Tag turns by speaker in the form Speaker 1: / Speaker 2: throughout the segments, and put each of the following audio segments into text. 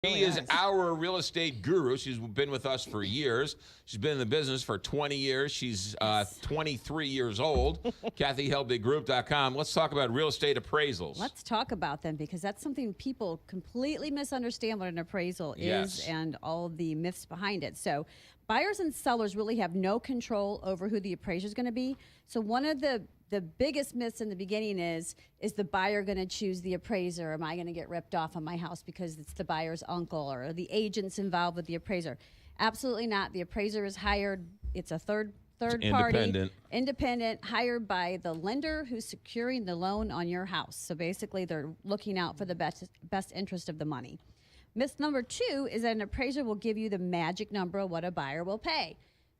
Speaker 1: She is our real estate guru. She's been with us for years. She's been in the business for 20 years. She's 23 years old. KathyHelbigGroup.com. Let's talk about real estate appraisals.
Speaker 2: Let's talk about them because that's something people completely misunderstand what an appraisal is and all the myths behind it. So buyers and sellers really have no control over who the appraiser is going to be. So one of the biggest myths in the beginning is the buyer going to choose the appraiser? Am I going to get ripped off on my house because it's the buyer's uncle or the agent's involved with the appraiser? Absolutely not. The appraiser is hired. It's a third party, independent, hired by the lender who's securing the loan on your house. So basically, they're looking out for the best interest of the money. Myth number 2 is that an appraiser will give you the magic number of what a buyer will pay.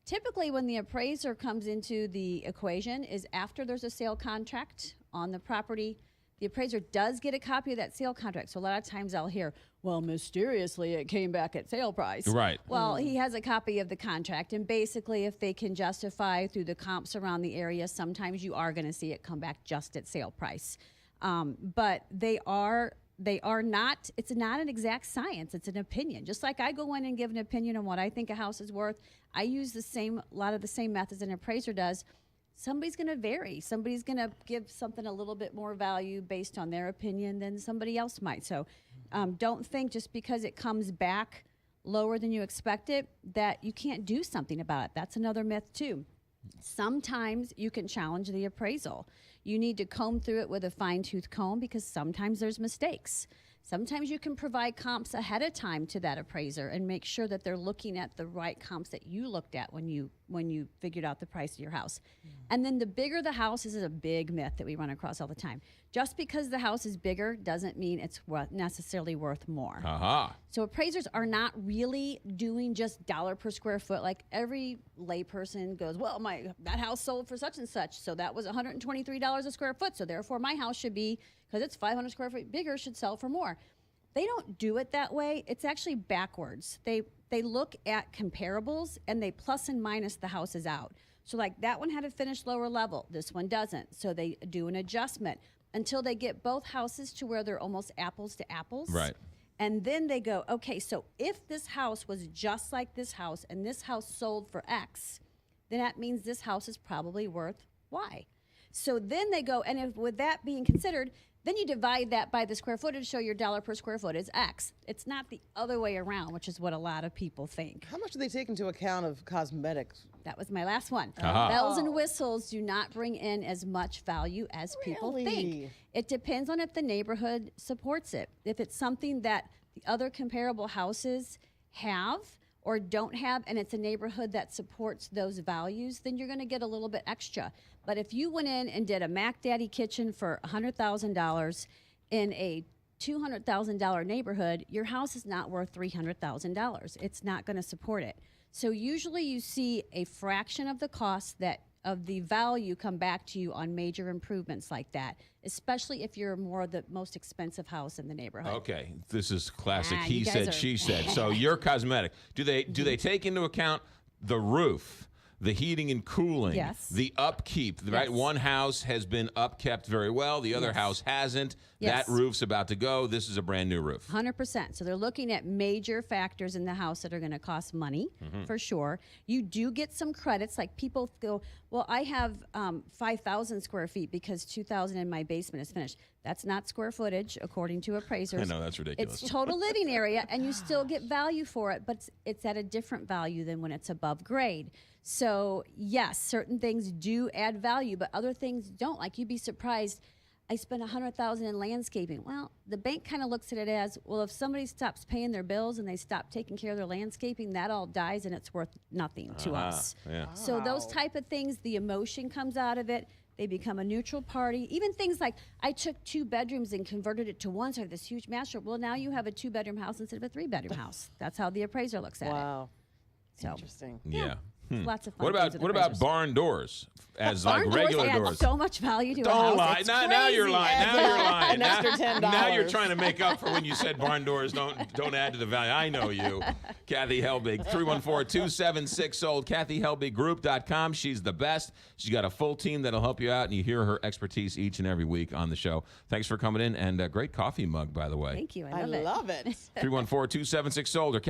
Speaker 2: Typically, when the appraiser comes into the equation is after there's a sale contract on the property. The appraiser does get a copy of that sale contract. So a lot of times I'll hear, well, mysteriously it came back at sale price.
Speaker 1: Right.
Speaker 2: Well, he has a copy of the contract. And basically, if they can justify through the comps around the area, sometimes you are going to see it come back just at sale price. But they are not, it's not an exact science. It's an opinion. Just like I go in and give an opinion on what I think a house is worth, I use a lot of the same methods an appraiser does. Somebody's going to vary. Somebody's going to give something a little bit more value based on their opinion than somebody else might. So don't think just because it comes back lower than you expect it that you can't do something about it. That's another myth too. Sometimes you can challenge the appraisal. You need to comb through it with a fine-tooth comb because sometimes there's mistakes. Sometimes you can provide comps ahead of time to that appraiser and make sure that they're looking at the right comps that you looked at when you figured out the price of your house. And then the bigger the house is a big myth that we run across all the time. Just because the house is bigger doesn't mean it's necessarily worth more. So appraisers are not really doing just dollar per square foot. Like every layperson goes, well, that house sold for such and such, so that was $123 a square foot, so therefore my house should be, because it's 500 square feet bigger, should sell for more. They don't do it that way. It's actually backwards. They look at comparables and they plus and minus the houses out. So like that one had a finished lower level. This one doesn't. So they do an adjustment until they get both houses to where they're almost apples to apples.
Speaker 1: Right.
Speaker 2: And then they go, okay, so if this house was just like this house and this house sold for X, then that means this house is probably worth Y. So then they go, and with that being considered, then you divide that by the square footage, so your dollar per square foot is X. It's not the other way around, which is what a lot of people think.
Speaker 3: How much do they take into account of cosmetics?
Speaker 2: That was my last one. Bells and whistles do not bring in as much value as people think. It depends on if the neighborhood supports it. If it's something that the other comparable houses have or don't have, and it's a neighborhood that supports those values, then you're going to get a little bit extra. But if you went in and did a Mac Daddy kitchen for $100,000 in a $200,000 neighborhood, your house is not worth $300,000. It's not going to support it. So usually you see a fraction of the cost of the value come back to you on major improvements like that, especially if you're more the most expensive house in the neighborhood.
Speaker 1: Okay, this is classic. He said, she said. So your cosmetic. Do they take into account the roof, the heating and cooling, the upkeep, right? One house has been upkept very well. The other house hasn't. That roof's about to go. This is a brand new roof.
Speaker 2: 100%. So they're looking at major factors in the house that are going to cost money, for sure. You do get some credits. Like people go, well, I have 5,000 square feet because 2,000 in my basement is finished. That's not square footage, according to appraisers.
Speaker 1: I know, that's ridiculous.
Speaker 2: It's total living area, and you still get value for it, but it's at a different value than when it's above grade. So, yes, certain things do add value, but other things don't. Like, you'd be surprised, I spent $100,000 in landscaping. Well, the bank kind of looks at it as, well, if somebody stops paying their bills and they stop taking care of their landscaping, that all dies and it's worth nothing to us. So those type of things, the emotion comes out of it. They become a neutral party. Even things like, I took 2 bedrooms and converted it to one, so I have this huge master. Well, now you have a 2-bedroom house instead of a 3-bedroom house. That's how the appraiser looks at it.
Speaker 3: Wow.
Speaker 2: So,
Speaker 3: interesting.
Speaker 1: Yeah.
Speaker 2: Lots of fun.
Speaker 1: What about barn doors as like
Speaker 2: Barn
Speaker 1: regular
Speaker 2: doors add
Speaker 1: doors?
Speaker 2: so much value to a
Speaker 1: Don't
Speaker 2: house.
Speaker 1: lie.
Speaker 2: It's
Speaker 1: Now you're
Speaker 2: crazy.
Speaker 1: lying. Now you're lying.
Speaker 3: An extra $10.
Speaker 1: Now you're trying to make up for when you said barn doors don't add to the value. I know you. Kathy Helbig, 314-276-SOLD, KathyHelbigGroup.com. She's the best. She's got a full team that'll help you out, and you hear her expertise each and every week on the show. Thanks for coming in, and a great coffee mug, by the way.
Speaker 2: Thank you.
Speaker 3: I love it.
Speaker 1: 314-276-SOLD or